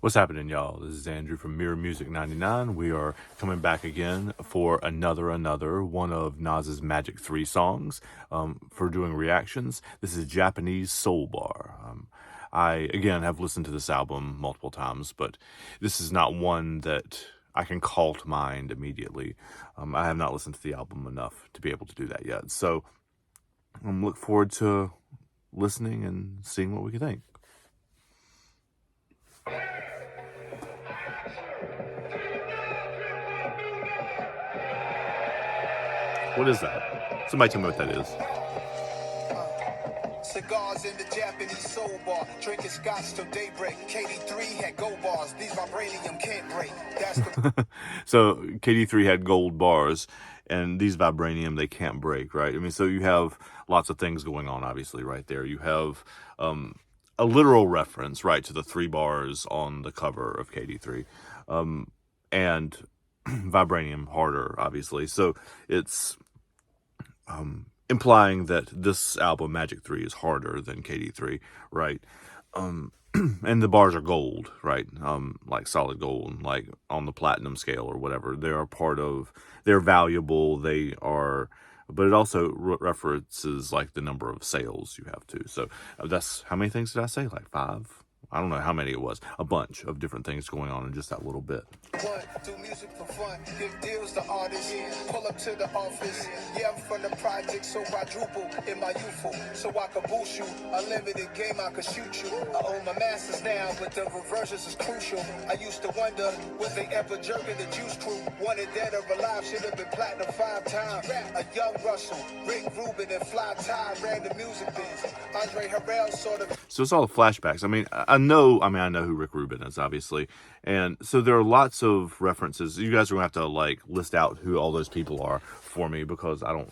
What's happening, y'all? This is Andrew from Mirror Music 99. We are coming back again for another one of NAS's Magic 3 songs for doing reactions. This is Japanese Soul Bar. I, again, have listened to this album multiple times, but this is not one that I can call to mind immediately. I have not listened to the album enough to be able to do that yet. So look forward to listening and seeing what we can think. What is that? Somebody tell me what that is. Cigars in the Japanese soul bar, drinking scotch till daybreak. KD3 had gold bars, these vibranium can't break. That's the So KD3 had gold bars, and these vibranium they can't break, right? I mean, so you have lots of things going on, obviously, right there. You have a literal reference, right, to the 3 bars on the cover of KD3, and vibranium harder, obviously. So it's implying that this album, Magic 3, is harder than KD3, right? And the bars are gold, right? Like solid gold, like on the platinum scale or whatever. They are they're valuable, but it also references like the number of sales you have too. So that's, how many things did I say? Like 5? I don't know how many it was. A bunch of different things going on in just that little bit. do music for fun, give deals to artists, pull up to the office. Yeah, I'm from the project, so quadruple in my youthful, so I can boost you. Unlimited game, I can shoot you. I own my masters now, but the reversions is crucial. I used to wonder, was they ever jerking the juice crew? Wanted dead or alive, should have been platinum 5 times. A young Russell, Rick Rubin, and Fly Tie ran the music biz. Andre Harrell sort of. So it's all flashbacks. I know who Rick Rubin is, obviously. And so there are lots of references. You guys are going to have to, like, list out who all those people are for me, because I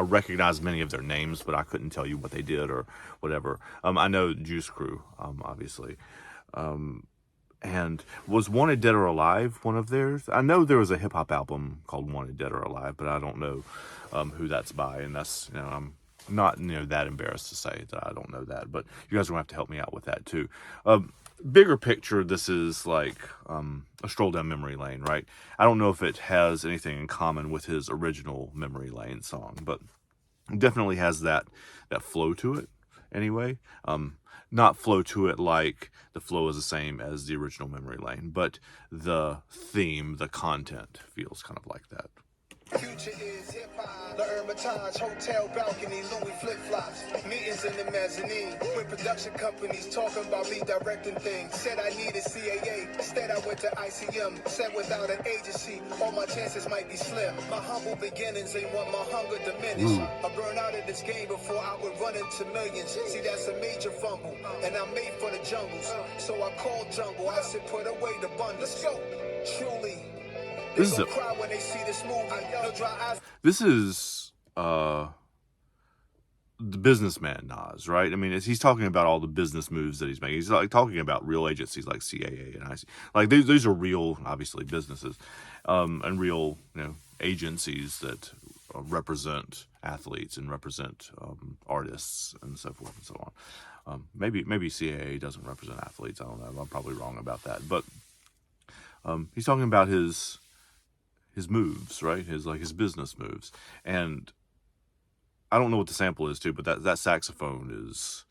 recognize many of their names, but I couldn't tell you what they did or whatever. I know Juice Crew, obviously. And was Wanted Dead or Alive one of theirs? I know there was a hip-hop album called Wanted Dead or Alive, but I don't know who that's by. And that's, I'm not that embarrassed to say that I don't know that, but you guys are gonna have to help me out with that too. Bigger picture, this is like a stroll down memory lane, right? I don't know if it has anything in common with his original Memory Lane song, but it definitely has that flow to it anyway. Not flow to it like the flow is the same as the original Memory Lane, but the theme, the content feels kind of like that. Future is hip-hop, the Hermitage, hotel balcony, Louis flip-flops, meetings in the mezzanine, with production companies talking about me directing things. Said I needed CAA, instead I went to ICM, said without an agency, all my chances might be slim. My humble beginnings ain't want my hunger diminished. I burned out of this game before I would run into millions. See, that's a major fumble, and I'm made for the jungles, so I called jungle, I said put away the bundles. Let's go, truly. This is the businessman Nas, right? I mean, he's talking about all the business moves that he's making. He's like talking about real agencies like CAA and IC. Like these are real, obviously, businesses and real, agencies that represent athletes and represent artists and so forth and so on. Maybe CAA doesn't represent athletes. I don't know. I'm probably wrong about that, but he's talking about his moves, right? His business moves. And I don't know what the sample is too, but that saxophone is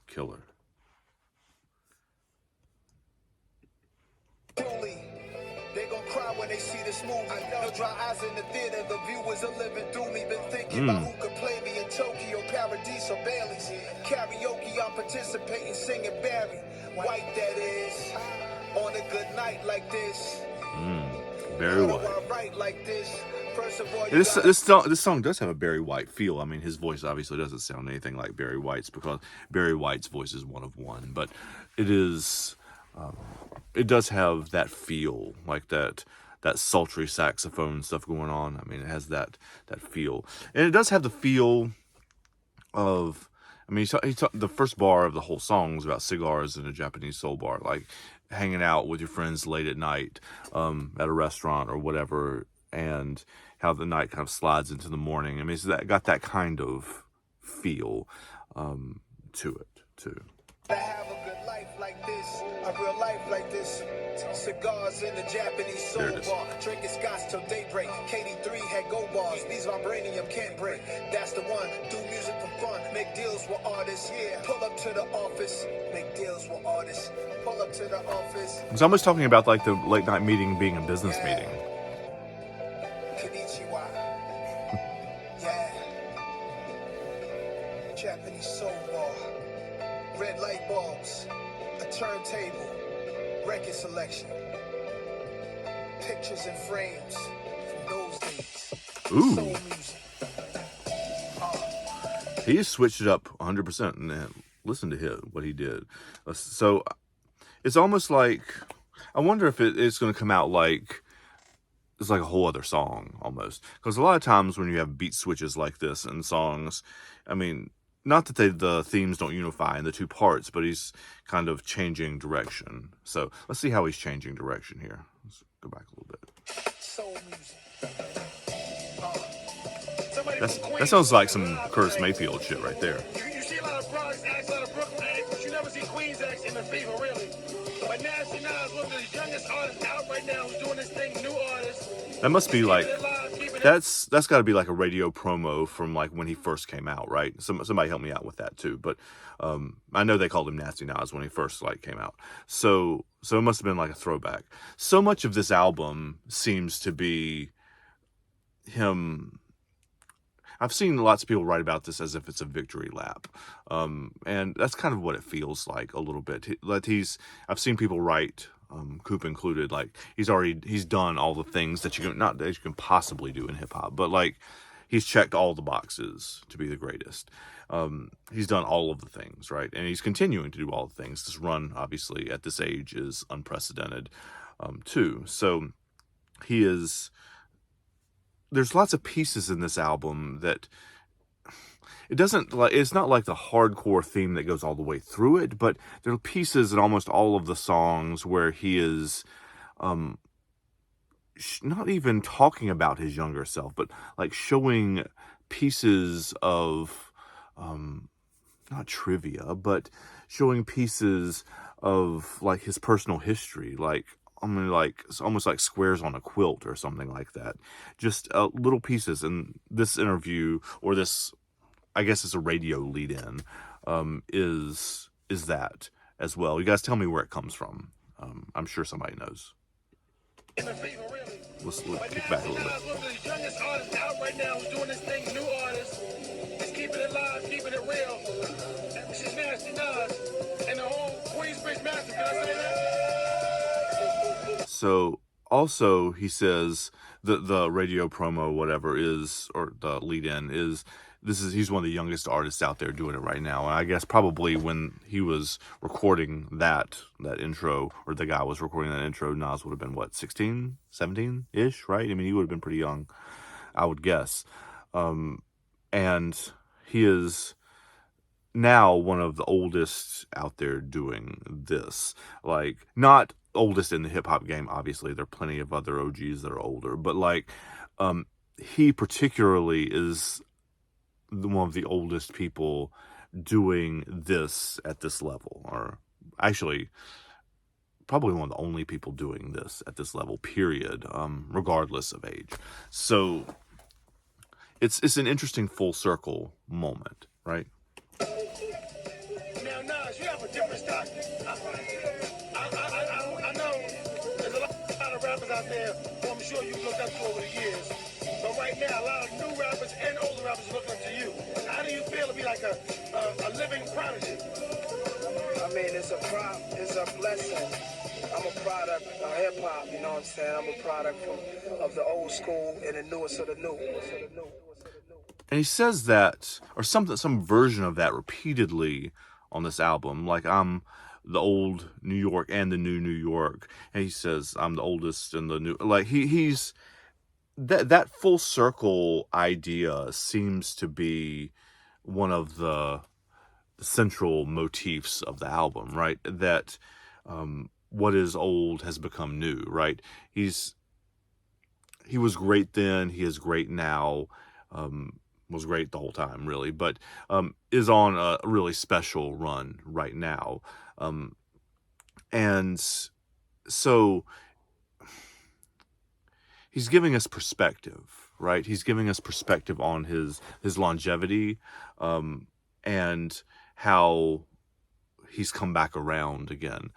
killer. They gon' cry when they see this movie. No dry eyes in the theater, the viewers are living through me. Been thinking about who could play me in Tokyo, Paradise, or Bailey's. Karaoke, I'm participating, singing Barry White, that is. On a good night like this. Barry White. Like this. First of all, this song does have a Barry White feel. I mean, his voice obviously doesn't sound anything like Barry White's, because Barry White's voice is one of one. But it does have that feel, like that sultry saxophone stuff going on. I mean, it has that feel, and it does have the feel of. I mean, the first bar of the whole song is about cigars in a Japanese soul bar, like hanging out with your friends late at night at a restaurant or whatever, and how the night kind of slides into the morning. I mean, it's got that kind of feel to it, too. To have a good life like this. A real life like this. Cigars in the Japanese soul There it is. bar. Drinking scotch till daybreak. KD3 had go bars. These vibranium can't break. That's the one. Do music for fun. Make deals with artists. Yeah. Pull up to the office. Make deals with artists. Pull up to the office. He's almost talking about like the late night meeting being a business meeting. Konnichiwa. Yeah. Japanese soul bar. Red light bulbs. A turntable. Record selection. Pictures and frames from those days. Ooh. Soul music. He just switched it up 100%, and listen to what he did. So it's almost like, I wonder if it's going to come out like it's like a whole other song almost. Because a lot of times when you have beat switches like this in songs, I mean, not that the themes don't unify in the two parts, but he's kind of changing direction. So let's see how he's changing direction here. Let's go back a little bit. Soul music. That sounds like some Curtis Mayfield shit right there. You see a lot of Bronx acts, a lot of Brooklyn acts, but you never see Queens acts in the fever, really. But NAS is one of the youngest artists out right now who's doing this thing, new artists. That must be like, that's got to be like a radio promo from like when he first came out, right? Somebody help me out with that too. But I know they called him Nasty Nas when he first like came out. So it must have been like a throwback. So much of this album seems to be him. I've seen lots of people write about this as if it's a victory lap. And that's kind of what it feels like a little bit. I've seen people write, Coop included, like he's done all the things that you can possibly do in hip hop, but like he's checked all the boxes to be the greatest. He's done all of the things, right? And he's continuing to do all the things. This run, obviously, at this age is unprecedented, too. So there's lots of pieces in this album that it's not like the hardcore theme that goes all the way through it, but there are pieces in almost all of the songs where he is not even talking about his younger self, but like showing pieces of not trivia, but showing pieces of like his personal history, like it's almost like squares on a quilt or something like that. Just little pieces. And this interview, or this, I guess it's a radio lead-in, is that as well. You guys tell me where it comes from. I'm sure somebody knows. Let's kick back a little bit. One of the youngest artists out right now who's doing this thing, new artists. Just keeping it live, keeping it real. This is Nasty Nas and the whole Queensbridge Massacre. Can I say that? So also he says that the radio promo, whatever is, or the lead in is, he's one of the youngest artists out there doing it right now. And I guess probably when he was recording that intro, or the guy was recording that intro, Nas would have been what, 16, 17-ish, right? I mean, he would have been pretty young, I would guess. And he is now one of the oldest out there doing this. Like, not oldest in the hip-hop game, obviously. There are plenty of other OGs that are older, but like he particularly is one of the oldest people doing this at this level, or actually probably one of the only people doing this at this level, period, regardless of age. So it's an interesting full circle moment, right? Now, Nas, you have a different style. I know there's a lot of rappers out there who I'm sure you've looked up to over the years. But right now, a lot of new rappers and older rappers are looking up to you. How do you feel to be like a living prodigy? I mean, it's a blessing. I'm a product of hip hop, you know what I'm saying? I'm a product of the old school and the newest of the new. And he says that, or some version of that repeatedly on this album. Like, I'm the old New York and the new New York. And he says, I'm the oldest and the new. Like, he's that full circle idea seems to be one of the central motifs of the album, right? That what is old has become new, right? He was great then, he is great now, was great the whole time, really, but is on a really special run right now. And so he's giving us perspective, right? He's giving us perspective on his longevity, and how he's come back around again.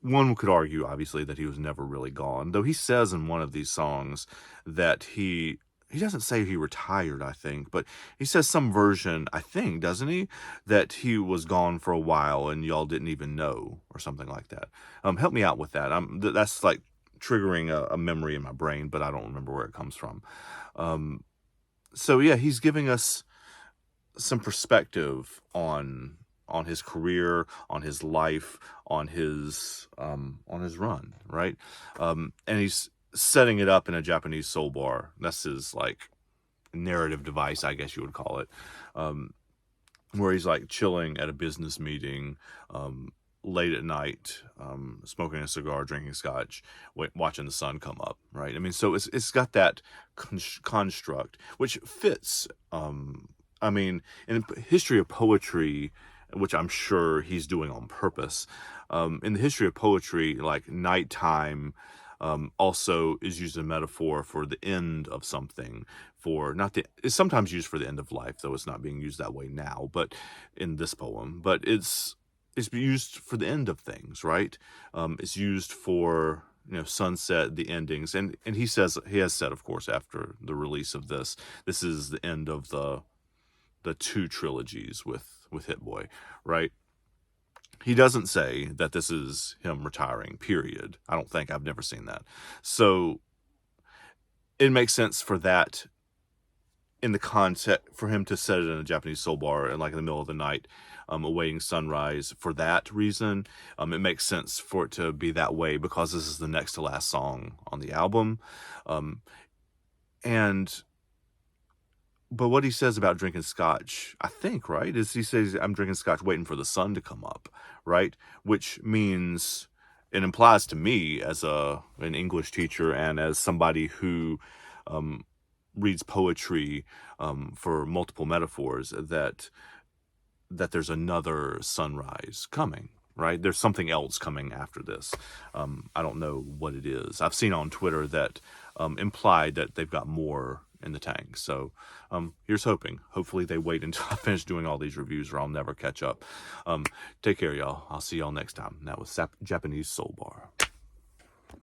One could argue, obviously, that he was never really gone, though he says in one of these songs that he doesn't say he retired, I think, but he says some version, I think, doesn't he, that he was gone for a while and y'all didn't even know, or something like that. Help me out with that. That's like triggering a memory in my brain, but I don't remember where it comes from. So yeah, he's giving us some perspective on his career, on his life, on his run, right? And he's setting it up in a Japanese soul bar. That's his like narrative device, I guess you would call it, where he's like chilling at a business meeting, late at night, smoking a cigar, drinking scotch, watching the sun come up, right? I mean, so it's got that construct, which fits. I mean, in history of poetry, which I'm sure he's doing on purpose, in the history of poetry, like nighttime also is used as a metaphor for the end of something, it's sometimes used for the end of life, though it's not being used that way now, but in this poem, but it's used for the end of things, right? It's used for, sunset, the endings, and he has said, of course, after the release of this is the end of the two trilogies with Hit Boy, right? He doesn't say that this is him retiring, period. I don't think. I've never seen that. So it makes sense for that, in the context, for him to set it in a Japanese soul bar and like in the middle of the night, awaiting sunrise. For that reason, it makes sense for it to be that way, because this is the next to last song on the album. But what he says about drinking scotch, I think, right, is he says, I'm drinking scotch waiting for the sun to come up, right? Which means, it implies to me, as an English teacher and as somebody who reads poetry for multiple metaphors, that there's another sunrise coming, right? There's something else coming after this. I don't know what it is. I've seen on Twitter that implied that they've got more in the tank. So here's hoping. Hopefully they wait until I finish doing all these reviews, or I'll never catch up. Take care, y'all. I'll see y'all next time. That was Japanese Soul Bar.